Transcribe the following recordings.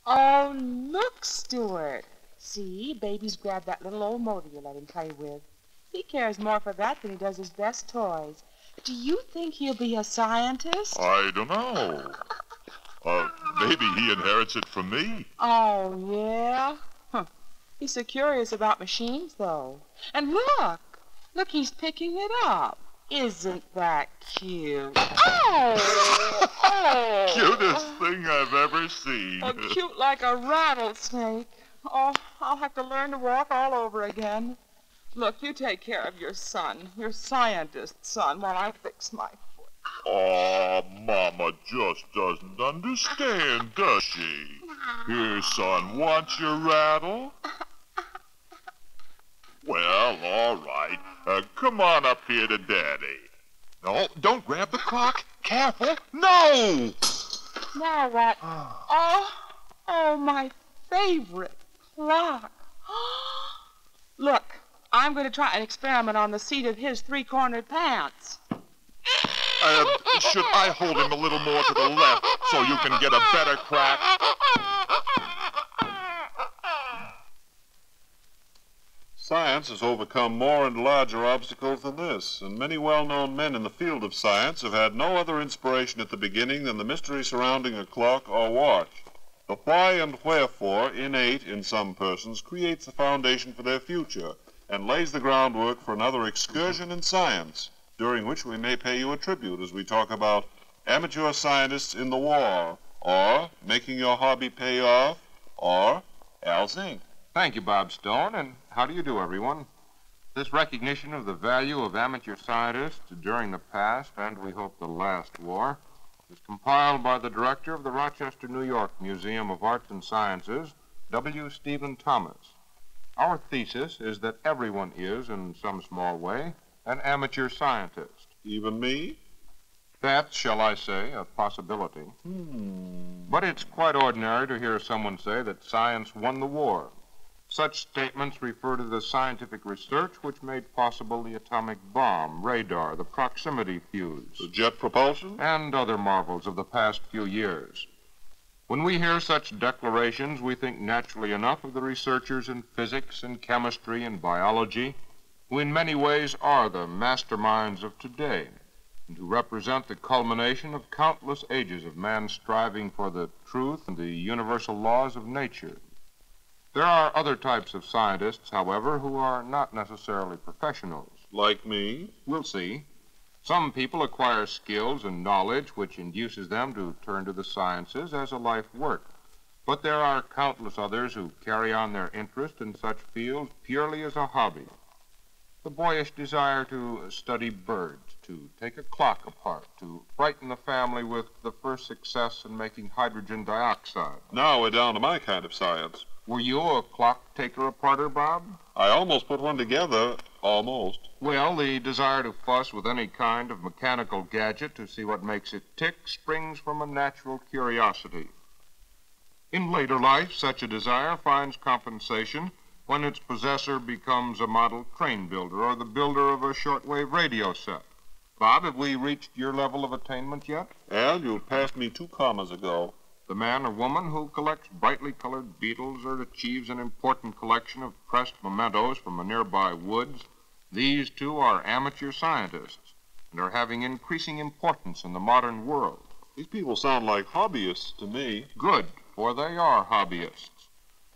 Oh, look, Stuart. See, Baby's grabbed that little old motor you let him play with. He cares more for that than he does his best toys. Do you think he'll be a scientist? I don't know. Maybe he inherits it from me. Oh, yeah? Huh. He's so curious about machines, though. And look, he's picking it up. Isn't that cute? Oh! Oh! Cutest thing I've ever seen. Oh, cute like a rattlesnake. Oh, I'll have to learn to walk all over again. Look, you take care of your son, your scientist son, while I fix my foot. Oh, Mama just doesn't understand, does she? Here, son, want your rattle? Well, all right. Come on up here to Daddy. No, don't grab the clock. Careful. No! Now what? Oh, my favorite clock. Look, I'm going to try an experiment on the seat of his three-cornered pants. Should I hold him a little more to the left so you can get a better crack? Science has overcome more and larger obstacles than this, and many well-known men in the field of science have had no other inspiration at the beginning than the mystery surrounding a clock or watch. The why and wherefore, innate in some persons, creates the foundation for their future and lays the groundwork for another excursion in science, during which we may pay you a tribute as we talk about amateur scientists in the war, or making your hobby pay off, or Al Zink. Thank you, Bob Stone, and how do you do, everyone? This recognition of the value of amateur scientists during the past, and we hope the last war, is compiled by the director of the Rochester, New York Museum of Arts and Sciences, W. Stephen Thomas. Our thesis is that everyone is, in some small way, an amateur scientist. Even me? That's, shall I say, a possibility. But it's quite ordinary to hear someone say that science won the war. Such statements refer to the scientific research which made possible the atomic bomb, radar, the proximity fuse, The jet propulsion? and other marvels of the past few years. When we hear such declarations, we think naturally enough of the researchers in physics and chemistry and biology, who in many ways are the masterminds of today, and who represent the culmination of countless ages of man striving for the truth and the universal laws of nature. There are other types of scientists, however, who are not necessarily professionals. Like me? We'll see. Some people acquire skills and knowledge which induces them to turn to the sciences as a life work. But there are countless others who carry on their interest in such fields purely as a hobby. The boyish desire to study birds, to take a clock apart, to frighten the family with the first success in making hydrogen dioxide. Now we're down to my kind of science. Were you a clock taker aparter, Bob? I almost put one together. Almost. Well, the desire to fuss with any kind of mechanical gadget to see what makes it tick springs from a natural curiosity. In later life, such a desire finds compensation when its possessor becomes a model train builder or the builder of a shortwave radio set. Bob, have we reached your level of attainment yet? Al, you passed me 2 commas ago. The man or woman who collects brightly colored beetles or achieves an important collection of pressed mementos from a nearby woods, these too are amateur scientists and are having increasing importance in the modern world. These people sound like hobbyists to me. Good, for they are hobbyists.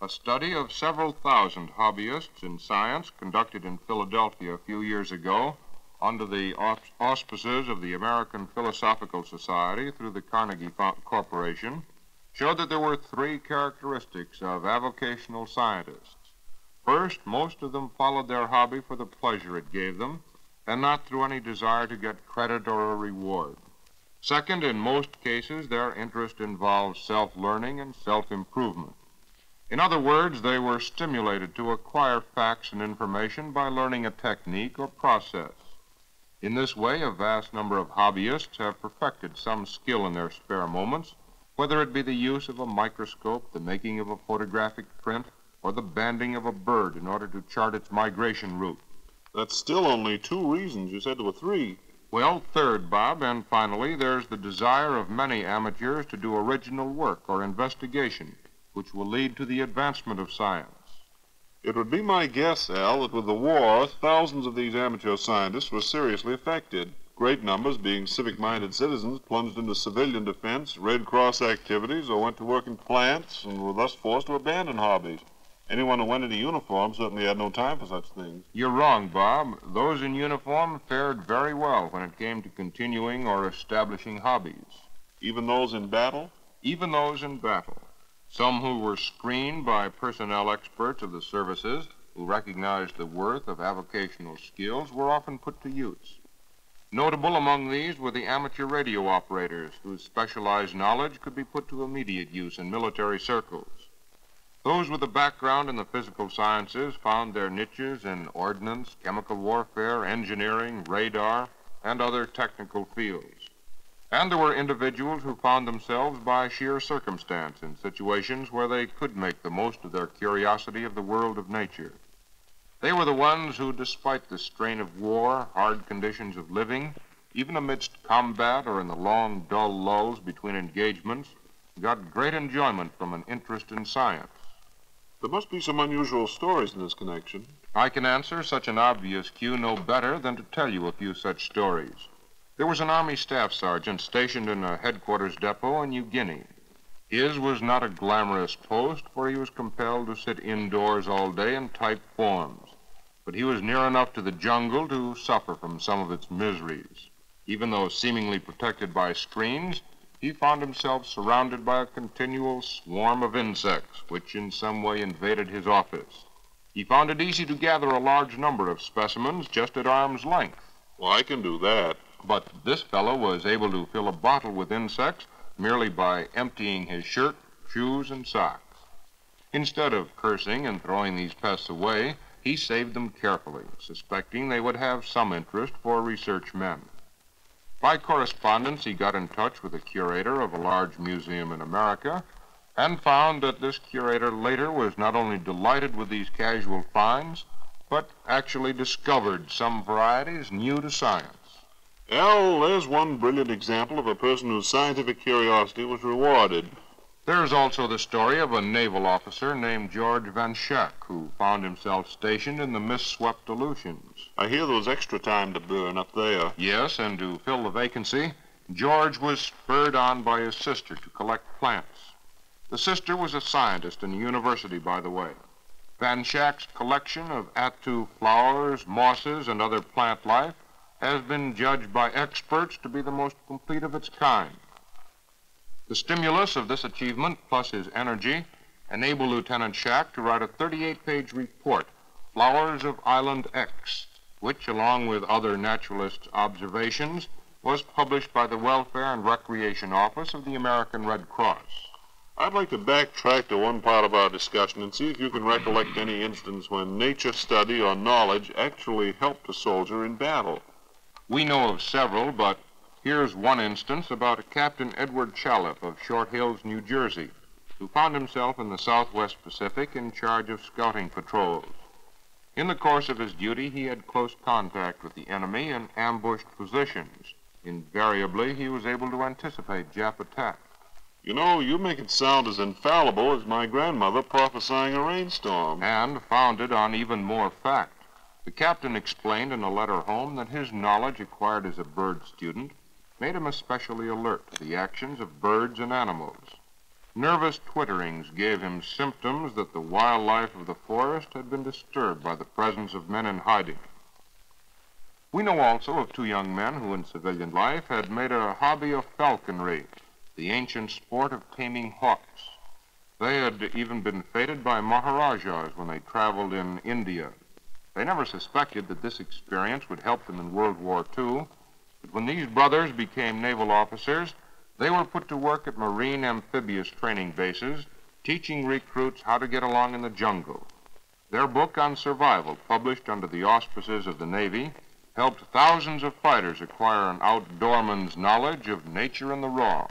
A study of several thousand hobbyists in science conducted in Philadelphia a few years ago under the auspices of the American Philosophical Society through the Carnegie Corporation showed that there were 3 characteristics of avocational scientists. First, most of them followed their hobby for the pleasure it gave them, and not through any desire to get credit or a reward. Second, in most cases, their interest involved self-learning and self-improvement. In other words, they were stimulated to acquire facts and information by learning a technique or process. In this way, a vast number of hobbyists have perfected some skill in their spare moments, whether it be the use of a microscope, the making of a photographic print, or the banding of a bird in order to chart its migration route. That's still only 2 reasons. You said there were 3. Well, third, Bob, and finally, there's the desire of many amateurs to do original work or investigation, which will lead to the advancement of science. It would be my guess, Al, that with the war, thousands of these amateur scientists were seriously affected. Great numbers, being civic-minded citizens, plunged into civilian defense, Red Cross activities, or went to work in plants and were thus forced to abandon hobbies. Anyone who went into uniform certainly had no time for such things. You're wrong, Bob. Those in uniform fared very well when it came to continuing or establishing hobbies. Even those in battle? Even those in battle. Some who were screened by personnel experts of the services who recognized the worth of avocational skills were often put to use. Notable among these were the amateur radio operators whose specialized knowledge could be put to immediate use in military circles. Those with a background in the physical sciences found their niches in ordnance, chemical warfare, engineering, radar, and other technical fields. And there were individuals who found themselves by sheer circumstance in situations where they could make the most of their curiosity of the world of nature. They were the ones who, despite the strain of war, hard conditions of living, even amidst combat or in the long, dull lulls between engagements, got great enjoyment from an interest in science. There must be some unusual stories in this connection. I can answer such an obvious cue no better than to tell you a few such stories. There was an Army staff sergeant stationed in a headquarters depot in New Guinea. His was not a glamorous post, for he was compelled to sit indoors all day and type forms. But he was near enough to the jungle to suffer from some of its miseries. Even though seemingly protected by screens, he found himself surrounded by a continual swarm of insects, which in some way invaded his office. He found it easy to gather a large number of specimens just at arm's length. Well, I can do that. But this fellow was able to fill a bottle with insects merely by emptying his shirt, shoes, and socks. Instead of cursing and throwing these pests away, he saved them carefully, suspecting they would have some interest for research men. By correspondence, he got in touch with the curator of a large museum in America and found that this curator later was not only delighted with these casual finds, but actually discovered some varieties new to science. Al, there's one brilliant example of a person whose scientific curiosity was rewarded. There's also the story of a naval officer named George Van Schack, who found himself stationed in the mist-swept Aleutians. I hear there was extra time to burn up there. Yes, and to fill the vacancy, George was spurred on by his sister to collect plants. The sister was a scientist in the university, by the way. Van Schack's collection of attu flowers, mosses, and other plant life has been judged by experts to be the most complete of its kind. The stimulus of this achievement, plus his energy, enabled Lieutenant Schack to write a 38-page report, Flowers of Island X, which, along with other naturalists' observations, was published by the Welfare and Recreation Office of the American Red Cross. I'd like to backtrack to one part of our discussion and see if you can recollect any instance when nature study or knowledge actually helped a soldier in battle. We know of several, but here's one instance about Captain Edward Chalif of Short Hills, New Jersey, who found himself in the Southwest Pacific in charge of scouting patrols. In the course of his duty, he had close contact with the enemy in ambushed positions. Invariably, he was able to anticipate Jap attack. You know, you make it sound as infallible as my grandmother prophesying a rainstorm. And founded on even more fact. The captain explained in a letter home that his knowledge acquired as a bird student made him especially alert to the actions of birds and animals. Nervous twitterings gave him symptoms that the wildlife of the forest had been disturbed by the presence of men in hiding. We know also of two young men who in civilian life had made a hobby of falconry, the ancient sport of taming hawks. They had even been feted by Maharajas when they traveled in India. They never suspected that this experience would help them in World War II, but when these brothers became naval officers, they were put to work at marine amphibious training bases, teaching recruits how to get along in the jungle. Their book on survival, published under the auspices of the Navy, helped thousands of fighters acquire an outdoorman's knowledge of nature and the raw.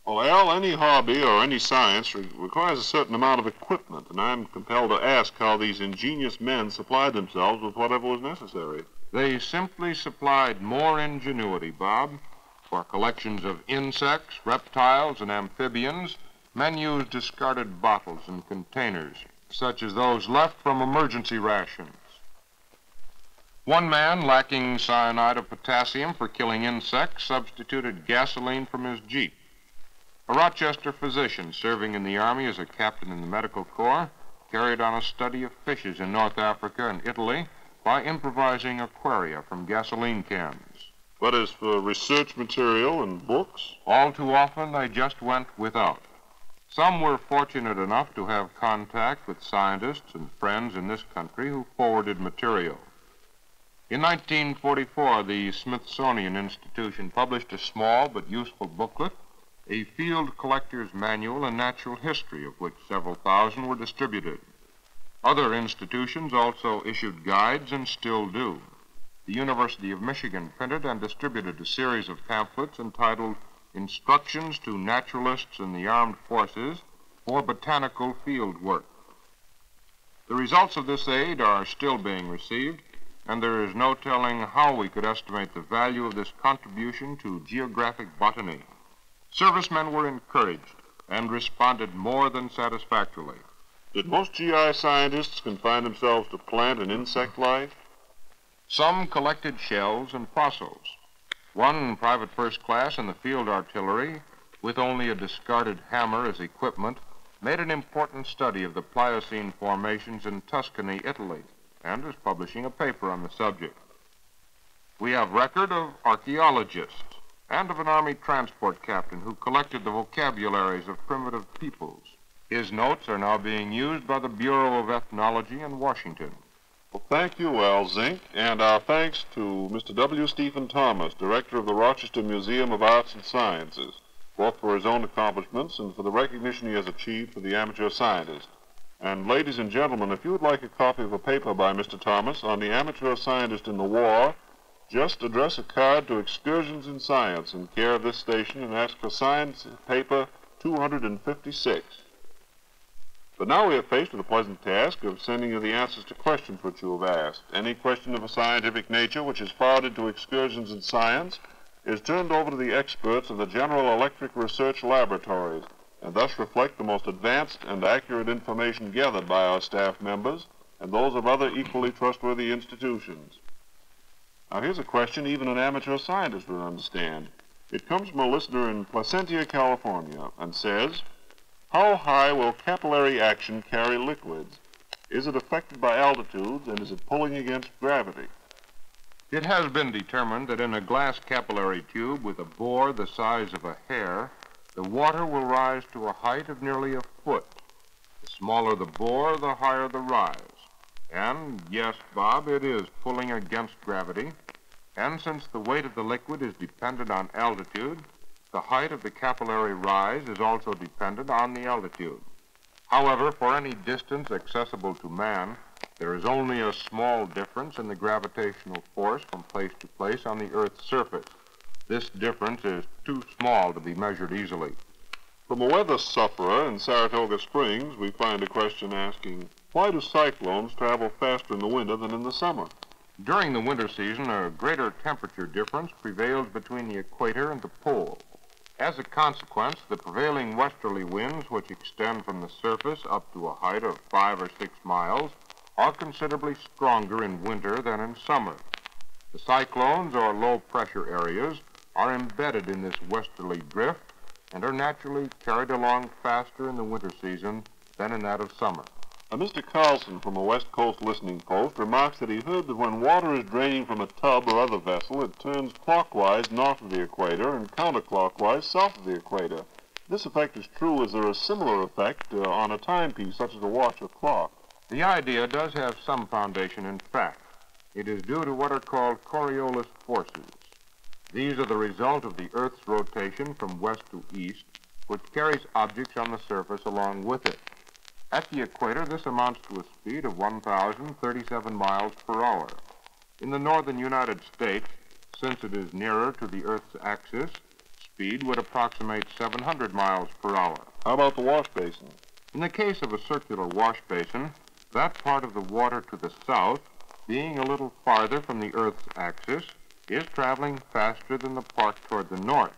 Well, Al, any hobby or any science requires a certain amount of equipment, and I'm compelled to ask how these ingenious men supplied themselves with whatever was necessary. They simply supplied more ingenuity, Bob, for collections of insects, reptiles, and amphibians. Men use discarded bottles and containers, such as those left from emergency rations. One man, lacking cyanide of potassium for killing insects, substituted gasoline from his Jeep. A Rochester physician serving in the Army as a captain in the Medical Corps carried on a study of fishes in North Africa and Italy by improvising aquaria from gasoline cans. But as for research material and books? All too often, they just went without. Some were fortunate enough to have contact with scientists and friends in this country who forwarded material. In 1944, the Smithsonian Institution published a small but useful booklet, a field collector's manual in natural history, of which several thousand were distributed. Other institutions also issued guides and still do. The University of Michigan printed and distributed a series of pamphlets entitled Instructions to Naturalists in the Armed Forces for Botanical Field Work. The results of this aid are still being received, and there is no telling how we could estimate the value of this contribution to geographic botany. Servicemen were encouraged and responded more than satisfactorily. Did most GI scientists confine themselves to plant and insect life? Some collected shells and fossils. One private first class in the field artillery, with only a discarded hammer as equipment, made an important study of the Pliocene formations in Tuscany, Italy, and is publishing a paper on the subject. We have record of archaeologists and of an Army transport captain who collected the vocabularies of primitive peoples. His notes are now being used by the Bureau of Ethnology in Washington. Well, thank you, Al Zink, and our thanks to Mr. W. Stephen Thomas, director of the Rochester Museum of Arts and Sciences, both for his own accomplishments and for the recognition he has achieved for the amateur scientist. And ladies and gentlemen, if you would like a copy of a paper by Mr. Thomas on the amateur scientist in the war, just address a card to Excursions in Science in care of this station and ask for Science Paper 256. But now we are faced with the pleasant task of sending you the answers to questions which you have asked. Any question of a scientific nature which is forwarded to Excursions in Science is turned over to the experts of the General Electric Research Laboratories, and thus reflect the most advanced and accurate information gathered by our staff members and those of other equally trustworthy institutions. Now here's a question even an amateur scientist would understand. It comes from a listener in Placentia, California, and says, how high will capillary action carry liquids? Is it affected by altitudes, and is it pulling against gravity? It has been determined that in a glass capillary tube with a bore the size of a hair, the water will rise to a height of nearly a foot. The smaller the bore, the higher the rise. And, yes, Bob, it is pulling against gravity. And since the weight of the liquid is dependent on altitude, the height of the capillary rise is also dependent on the altitude. However, for any distance accessible to man, there is only a small difference in the gravitational force from place to place on the Earth's surface. This difference is too small to be measured easily. From a weather sufferer in Saratoga Springs, we find a question asking, why do cyclones travel faster in the winter than in the summer? During the winter season, a greater temperature difference prevails between the equator and the pole. As a consequence, the prevailing westerly winds, which extend from the surface up to a height of 5 or 6 miles, are considerably stronger in winter than in summer. The cyclones, or low-pressure areas, are embedded in this westerly drift and are naturally carried along faster in the winter season than in that of summer. Mr. Carlson from a West Coast listening post remarks that he heard that when water is draining from a tub or other vessel, it turns clockwise north of the equator and counterclockwise south of the equator. This effect is true as there is a similar effect on a timepiece such as a watch or clock. The idea does have some foundation in fact. It is due to what are called Coriolis forces. These are the result of the Earth's rotation from west to east, which carries objects on the surface along with it. At the equator, this amounts to a speed of 1,037 miles per hour. In the northern United States, since it is nearer to the Earth's axis, speed would approximate 700 miles per hour. How about the wash basin? In the case of a circular wash basin, that part of the water to the south, being a little farther from the Earth's axis, is traveling faster than the part toward the north.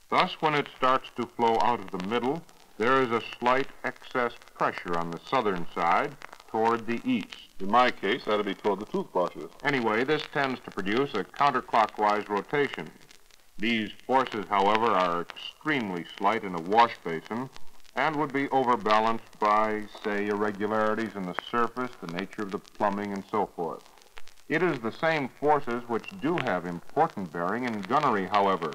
Thus, when it starts to flow out of the middle, There is a slight excess pressure on the southern side toward the east. In my case, that'd be toward the toothbrushes. Anyway, this tends to produce a counterclockwise rotation. These forces, however, are extremely slight in a wash basin and would be overbalanced by, say, irregularities in the surface, the nature of the plumbing, and so forth. It is the same forces which do have important bearing in gunnery, however.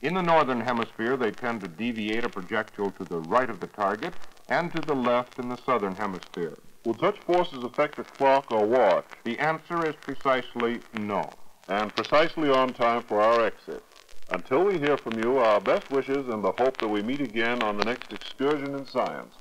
In the northern hemisphere, they tend to deviate a projectile to the right of the target and to the left in the southern hemisphere. Will such forces affect the clock or watch? The answer is precisely no. And precisely on time for our exit. Until we hear from you, our best wishes and the hope that we meet again on the next excursion in science.